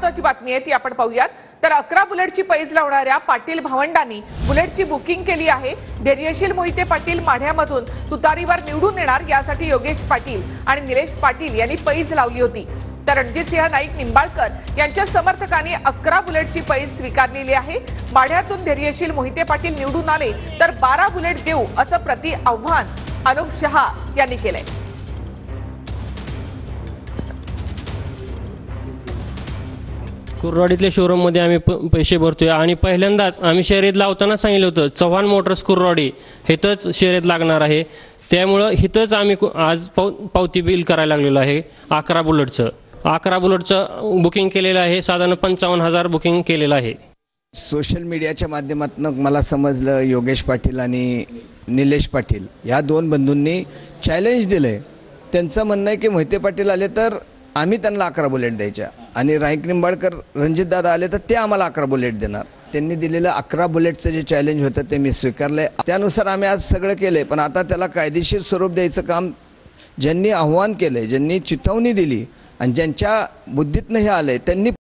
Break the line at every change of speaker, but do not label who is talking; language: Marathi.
महत्त्वाची बातमी आहे ती आपण पाहूयात। तर 11 बुलेटची पैज लावणाऱ्या पाटील भावंडांनी बुलेटची बुकिंग केली आहे। धैर्यशील मोहिते पाटील माढ्यामधून तुतारीवर निवडून येणार यासाठी योगेश पाटील आणि निलेश पाटील यांनी पैज लावली होती। तर रणजितसिंह नाईक निंबाळकर यांच्या समर्थकांनी 11 बुलेटची पैज स्वीकारलेली आहे। माढ्यातून धैर्यशील मोहिते पाटील निवडून आले तर 12 बुलेट देऊ असं प्रति आव्हान अनुप शहा यांनी केलंय।
कुर्रवाडीतल्या शोरूम मध्ये आम्ही पैसे भरतोय आणि पहिल्यांदाच आम्ही शर्यत लावताना सांगितलं होतं चव्हाण मोटर्स कुर्रवाडी हेतच शर्यत लागणार आहे। त्यामुळे हितच आम्ही आज पावती बिल करायला लागलेलो आहे। 11 बुलेटचं बुकिंग केलेलं आहे। साधारण 55,000 बुकिंग केलेलं आहे।
सोशल मीडियाच्या माध्यमातून मला समजलं योगेश पाटील आणि निलेश पाटील या दोन बंधूंनी चॅलेंज दिले। त्यांचं म्हणणं आहे की मोहिते पाटील आले तर आम्ही त्यांना 11 बुलेट द्यायच्या आणि नाईक निंबाळकर रणजित दादा आले तर ते आम्हाला 11 बुलेट देणार। त्यांनी दिलेलं 11 बुलेटचं जे चॅलेंज होतं ते मी स्वीकारले। त्यानुसार आम्ही आज सगळं केले, पण आता त्याला कायदेशीर स्वरूप द्यायचं काम ज्यांनी आव्हान केले, ज्यांनी चितवणी दिली आणि ज्यांच्या बुद्धीतनं हे आले त्यांनी